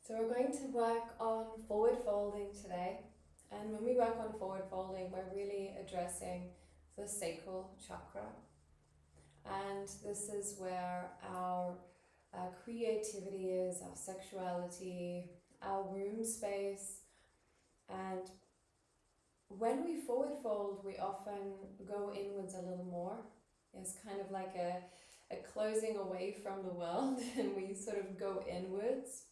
So we're going to work on forward folding today. And when we work on forward folding, we're really addressing the sacral chakra. And this is where our creativity is, our sexuality, our womb space. And when we forward fold, we often go inwards a little more. It's kind of like a closing away from the world, and we sort of go inwards.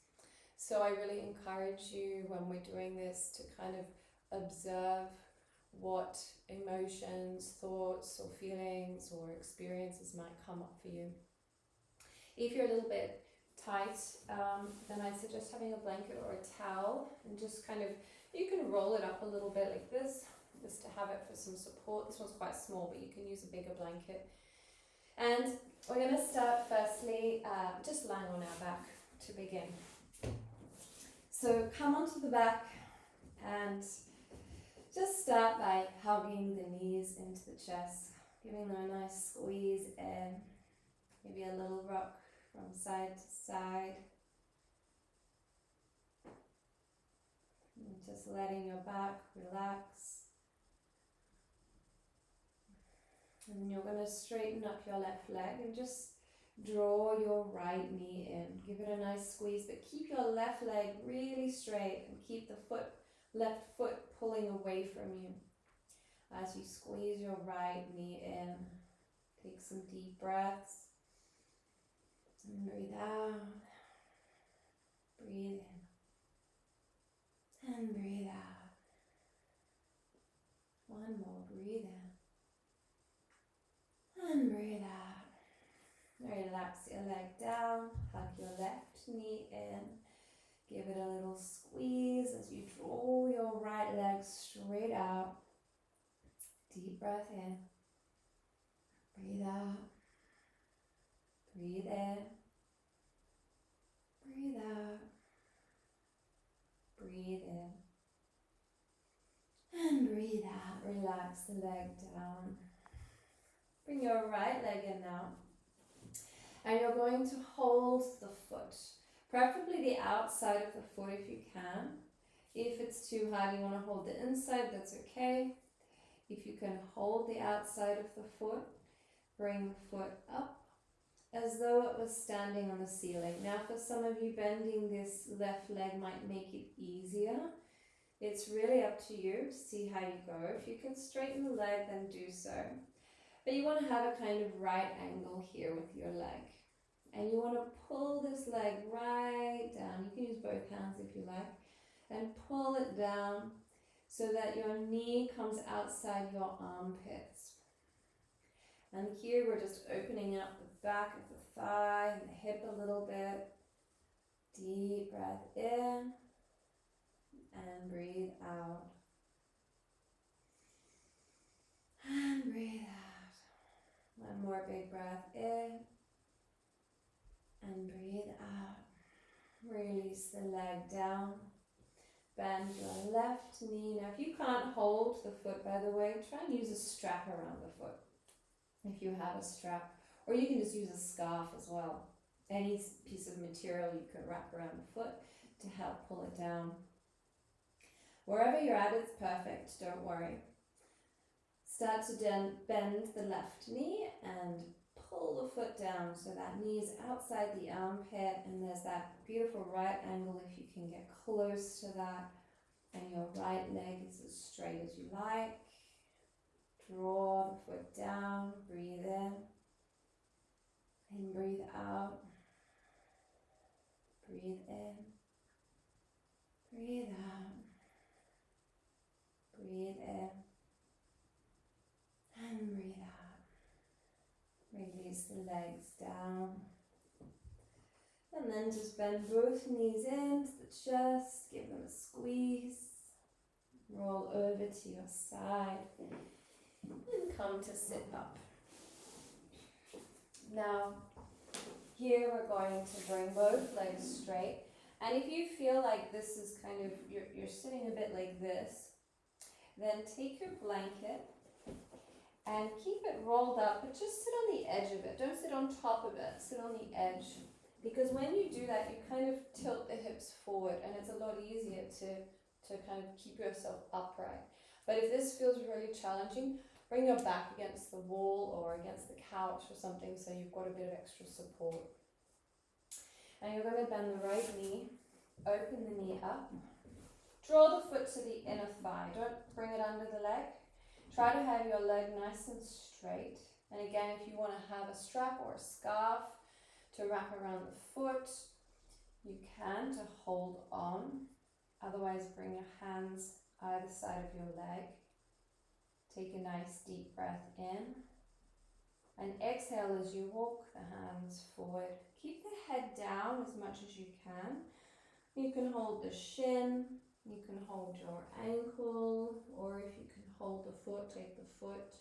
So I really encourage you when we're doing this to kind of observe what emotions, thoughts or feelings or experiences might come up for you. If you're a little bit tight, then I suggest having a blanket or a towel and just kind of, you can roll it up a little bit like this, just to have it for some support. This one's quite small, but you can use a bigger blanket. And we're going to start firstly just lying on our back to begin. So come onto the back and just start by hugging the knees into the chest, giving them a nice squeeze in, maybe a little rock from side to side. And just letting your back relax. And then you're going to straighten up your left leg and just draw your right knee in. Give it a nice squeeze, but keep your left leg really straight and keep the left foot pulling away from you. As you squeeze your right knee in, take some deep breaths and breathe out. Breathe in and breathe out. One more, breathe in and breathe out. Relax your leg down, hug your left knee in, give it a little squeeze as you draw your right leg straight out. Deep breath in, breathe out, breathe in, breathe out, breathe in, and breathe out. Relax the leg down. Bring your right leg in now. And you're going to hold the foot, preferably the outside of the foot if you can. If it's too hard, you want to hold the inside, that's okay. If you can hold the outside of the foot, bring the foot up as though it was standing on the ceiling. Now for some of you, bending this left leg might make it easier. It's really up to you to see how you go. If you can straighten the leg, then do so. But you want to have a kind of right angle here with your leg. And you want to pull this leg right down. You can use both hands if you like. And pull it down so that your knee comes outside your armpits. And here we're just opening up the back of the thigh and the hip a little bit. Deep breath in and breathe out. And breathe out. One more big breath in and breathe out. Release the leg down. Bend your left knee. Now if you can't hold the foot, by the way, try and use a strap around the foot if you have a strap. Or you can just use a scarf as well. Any piece of material you can wrap around the foot to help pull it down. Wherever you're at, it's perfect, don't worry. Start to bend the left knee and pull the foot down so that knee is outside the armpit, and there's that beautiful right angle if you can get close to that, and your right leg is as straight as you like. Draw the foot down, breathe in and breathe out. Breathe in, breathe out, breathe in and breathe out. Release the legs down. And then just bend both knees into the chest, give them a squeeze. Roll over to your side and come to sit up. Now, here we're going to bring both legs straight. And if you feel like this is kind of, you're sitting a bit like this, then take your blanket and keep it rolled up, but just sit on the edge of it. Don't sit on top of it, sit on the edge. Because when you do that, you kind of tilt the hips forward. forward, and it's a lot easier to kind of keep yourself upright. But if this feels really challenging, bring your back against the wall or against the couch or something so you've got a bit of extra support. And you're going to bend the right knee, open the knee up, draw the foot to the inner thigh, don't bring it under the leg. Try to have your leg nice and straight. And again, if you want to have a strap or a scarf to wrap around the foot, you can, to hold on. Otherwise, bring your hands either side of your leg. Take a nice deep breath in. And exhale as you walk the hands forward. Keep the head down as much as you can. You can hold the shin, you can hold your ankle, or if you can hold the foot, take the foot.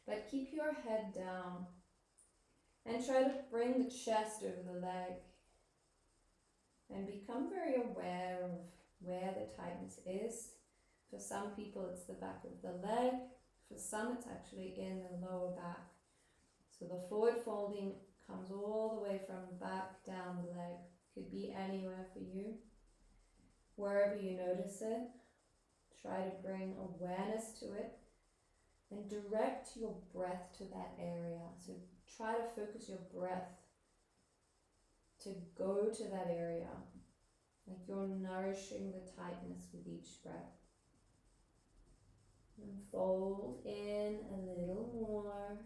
But keep your head down and try to bring the chest over the leg and become very aware of where the tightness is. For some people it's the back of the leg, for some it's actually in the lower back. So the forward folding comes all the way from the back down the leg. Could be anywhere for you. Wherever you notice it, try to bring awareness to it and direct your breath to that area. So try to focus your breath to go to that area, like you're nourishing the tightness with each breath. And fold in a little more.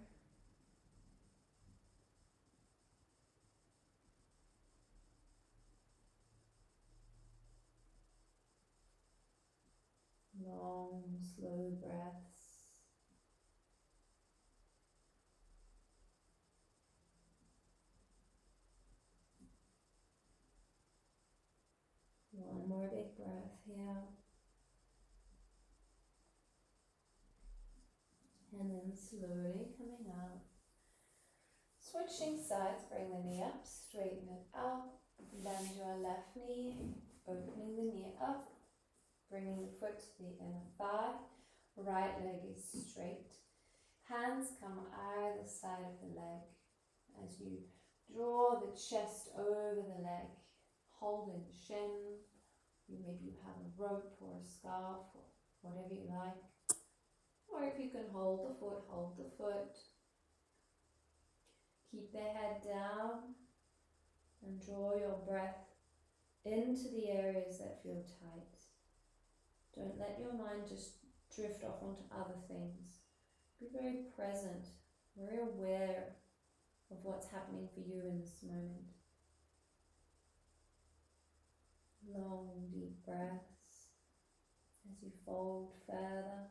Long, slow breaths. One more big breath here. And then slowly coming out. Switching sides, bring the knee up, straighten it out. Bend your left knee, opening the knee up. Bringing the foot to the inner thigh, right leg is straight. Hands come either side of the leg as you draw the chest over the leg, holding the shin. Maybe you have a rope or a scarf or whatever you like. Or if you can hold the foot, hold the foot. Keep the head down and draw your breath into the areas that feel tight. Don't let your mind just drift off onto other things. Be very present, very aware of what's happening for you in this moment. Long, deep breaths as you fold further.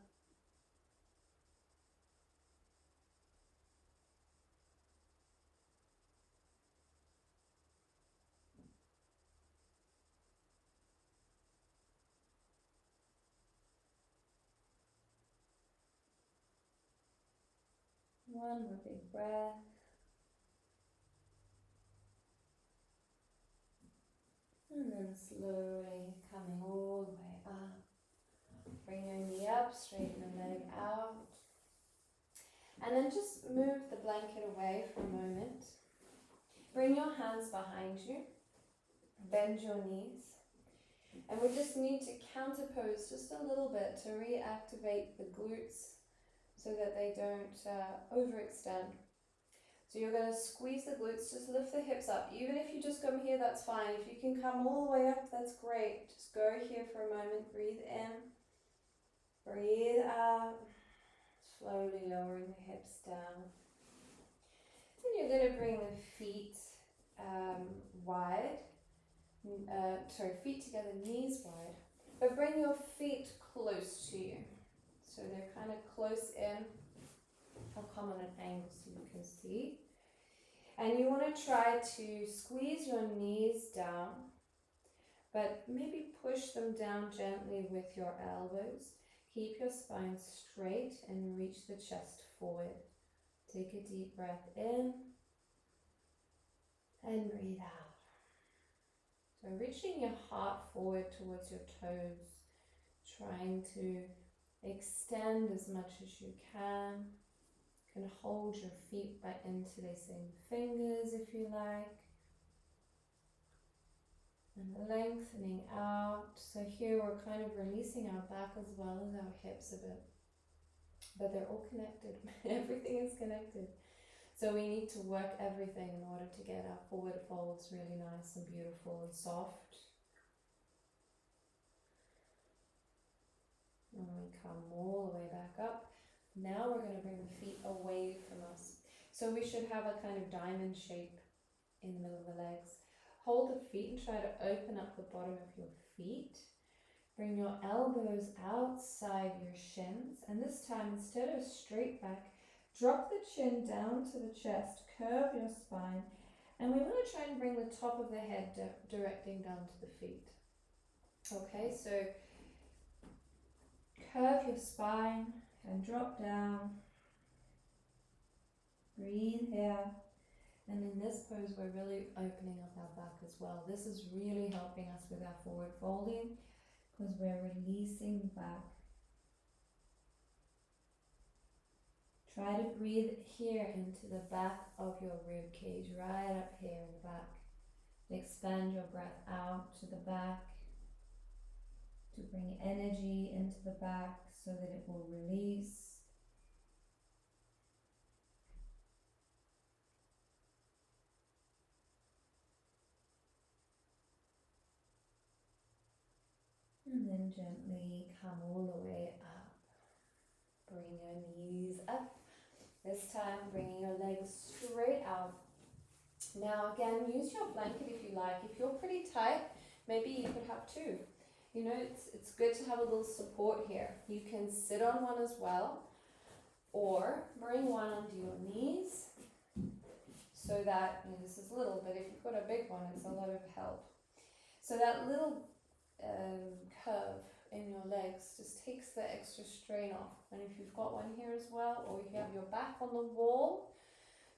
One more big breath. And then slowly coming all the way up. Bring your knee up, straighten the leg out. And then just move the blanket away for a moment. Bring your hands behind you. Bend your knees. And we just need to counterpose just a little bit to reactivate the glutes so that they don't overextend. So you're going to squeeze the glutes, just lift the hips up. Even if you just come here, that's fine. If you can come all the way up, that's great. Just go here for a moment, breathe in, breathe out, slowly lowering the hips down. Then you're going to bring the feet wide, feet together, knees wide, but bring your feet close to you. So they're kind of close in. I'll come on an angle so you can see. And you want to try to squeeze your knees down, but maybe push them down gently with your elbows. Keep your spine straight and reach the chest forward. Take a deep breath in and breathe out. So reaching your heart forward towards your toes, trying to extend as much as you can. You can hold your feet by interlacing fingers if you like. And lengthening out. So here we're kind of releasing our back as well as our hips a bit. But they're all connected. Everything is connected. So we need to work everything in order to get our forward folds really nice and beautiful and soft. And we come all the way back up. Now we're going to bring the feet away from us. So we should have a kind of diamond shape in the middle of the legs. Hold the feet and try to open up the bottom of your feet. Bring your elbows outside your shins. And this time, instead of straight back, drop the chin down to the chest, curve your spine. And we want to try and bring the top of the head directing down to the feet. Okay, so curve your spine and drop down. Breathe here. And in this pose, we're really opening up our back as well. This is really helping us with our forward folding because we're releasing back. Try to breathe here into the back of your rib cage, right up here in the back. Expand your breath out to the back to bring energy into the back so that it will release. And then gently come all the way up. Bring your knees up. This time, bringing your legs straight out. Now again, use your blanket if you like. If you're pretty tight, maybe you could have two. You know, it's good to have a little support here. You can sit on one as well, or bring one under your knees so that, you know, this is little, but if you've got a big one, it's a lot of help. So that little curve in your legs just takes the extra strain off. And if you've got one here as well, or you have your back on the wall,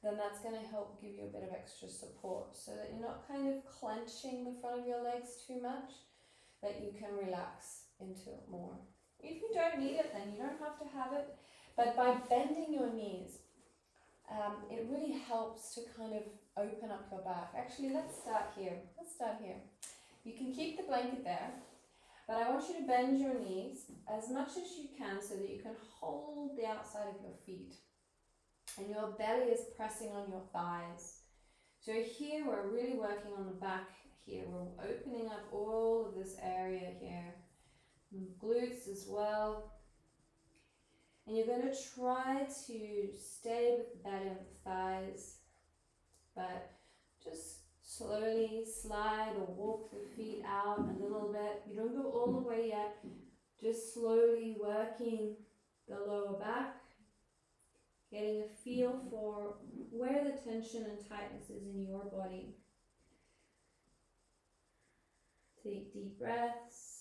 then that's going to help give you a bit of extra support so that you're not kind of clenching the front of your legs too much, that you can relax into it more. If you don't need it, then you don't have to have it. But by bending your knees, it really helps to kind of open up your back. Actually, let's start here. You can keep the blanket there, but I want you to bend your knees as much as you can so that you can hold the outside of your feet. And your belly is pressing on your thighs. So here we're really working on the back here. We're opening up all of this area here. And glutes as well. And you're going to try to stay with the belly on the thighs, but just slowly slide or walk the feet out a little bit. You don't go all the way yet. Just slowly working the lower back. Getting a feel for where the tension and tightness is in your body. Take deep breaths.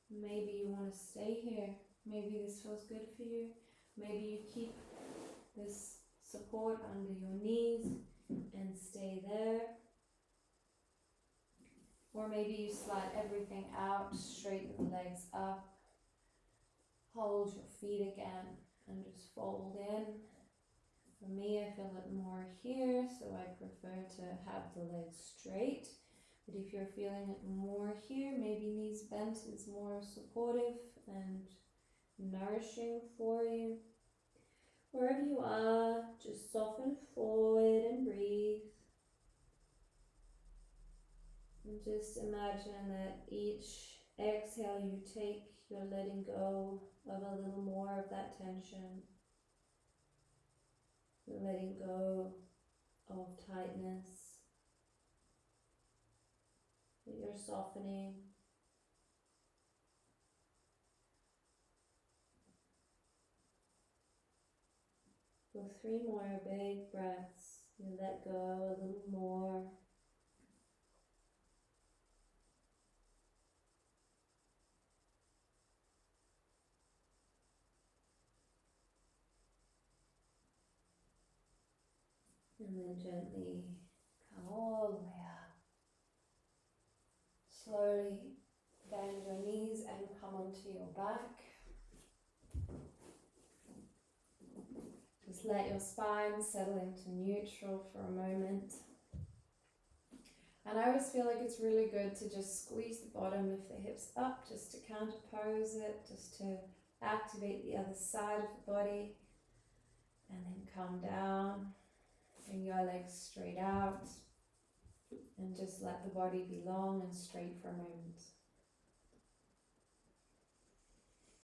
Maybe you want to stay here. Maybe this feels good for you. Maybe you keep this support under your knees and stay there. Or maybe you slide everything out, straighten the legs up. Hold your feet again and just fold in. For me, I feel it more here, so I prefer to have the legs straight. But if you're feeling it more here, maybe knees bent is more supportive and nourishing for you. Wherever you are, just soften forward and breathe. And just imagine that each exhale you take, you're letting go of a little more of that tension. You're letting go of tightness. You're softening. Go 3 more big breaths. You let go a little more. And then gently come all the way up. Slowly bend your knees and come onto your back. Just let your spine settle into neutral for a moment. And I always feel like it's really good to just squeeze the bottom, lift the hips up, just to counter pose it, just to activate the other side of the body. And then come down, bring your legs straight out, and just let the body be long and straight for a moment.